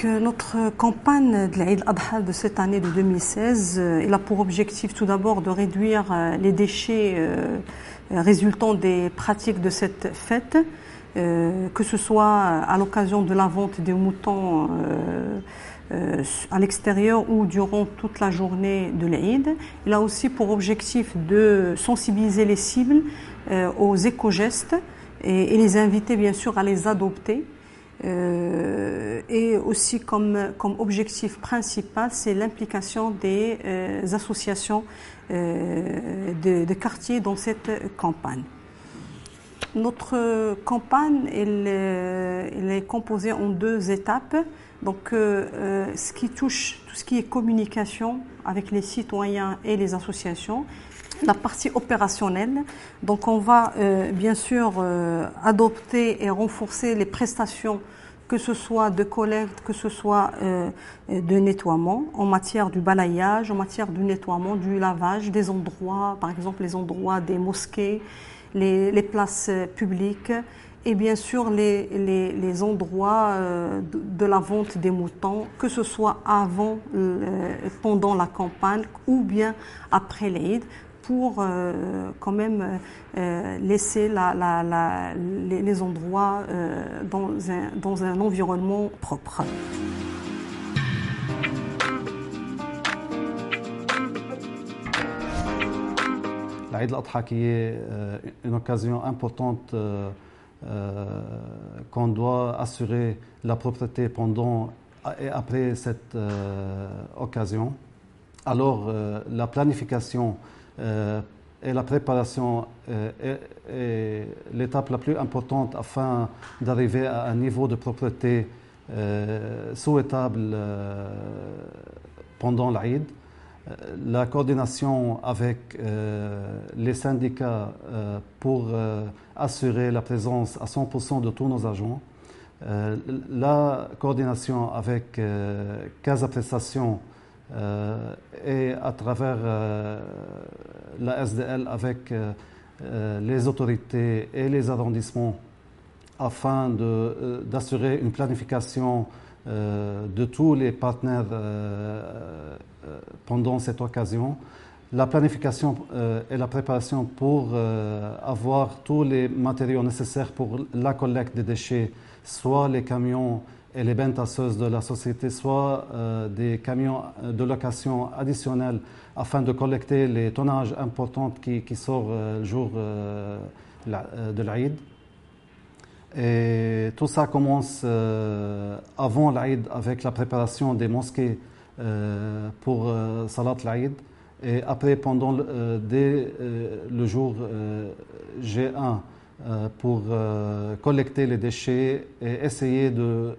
Notre campagne de l'Aïd al-Adha de cette année de 2016, elle a pour objectif tout d'abord de réduire les déchets résultant des pratiques de cette fête, que ce soit à l'occasion de la vente des moutons à l'extérieur ou durant toute la journée de l'Aïd. Il a aussi pour objectif de sensibiliser les cibles aux éco-gestes et les inviter bien sûr à les adopter. Et aussi comme objectif principal, c'est l'implication des associations de quartier dans cette campagne. Notre campagne elle est composée en 2 étapes. Donc, ce qui touche tout ce qui est communication avec les citoyens et les associations, la partie opérationnelle. Donc, on va bien sûr adopter et renforcer les prestations, que ce soit de collecte, que ce soit de nettoiement, en matière du balayage, en matière du nettoiement, du lavage des endroits, par exemple les endroits des mosquées, les places publiques, et bien sûr les endroits de la vente des moutons, que ce soit avant, pendant la campagne ou bien après l'Aïd, pour quand même laisser les endroits dans un environnement propre. L'Aïd al-Adha qui est une occasion importante qu'on doit assurer la propreté pendant et après cette occasion. Alors la planification et la préparation est l'étape la plus importante afin d'arriver à un niveau de propreté souhaitable pendant l'Aïd. La coordination avec les syndicats pour assurer la présence à 100% de tous nos agents. La coordination avec Casa Prestations et à travers la SDL avec les autorités et les arrondissements afin d'assurer une planification de tous les partenaires pendant cette occasion. La planification et la préparation pour avoir tous les matériaux nécessaires pour la collecte des déchets, soit les camions et les bennes tasseuses de la société, soit des camions de location additionnels afin de collecter les tonnages importants qui sortent le jour de l'Aïd. Et tout ça commence avant l'Aïd avec la préparation des mosquées pour Salat l'Aïd. Et après, dès le jour G1, pour collecter les déchets et essayer de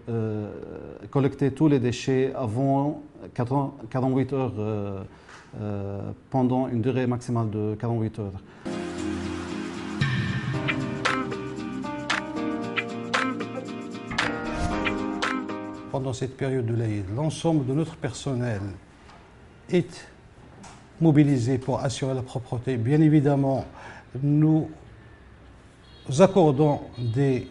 collecter tous les déchets avant 48 heures, pendant une durée maximale de 48 heures. Pendant cette période de l'Aïd, l'ensemble de notre personnel est mobilisé pour assurer la propreté. Bien évidemment, nous accordons des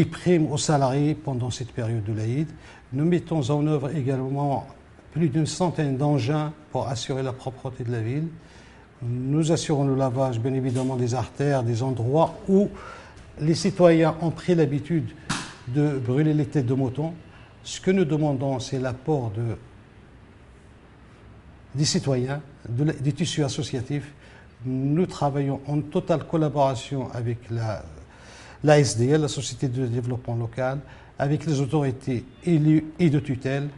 primes aux salariés pendant cette période de l'Aïd. Nous mettons en œuvre également plus d'une centaine d'engins pour assurer la propreté de la ville. Nous assurons le lavage, bien évidemment, des artères, des endroits où les citoyens ont pris l'habitude de brûler les têtes de mouton. Ce que nous demandons, c'est l'apport des citoyens, des tissus associatifs. Nous travaillons en totale collaboration avec la SDL, la Société de développement local, avec les autorités élues et de tutelle,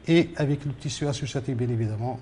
et avec le tissu associatif, bien évidemment.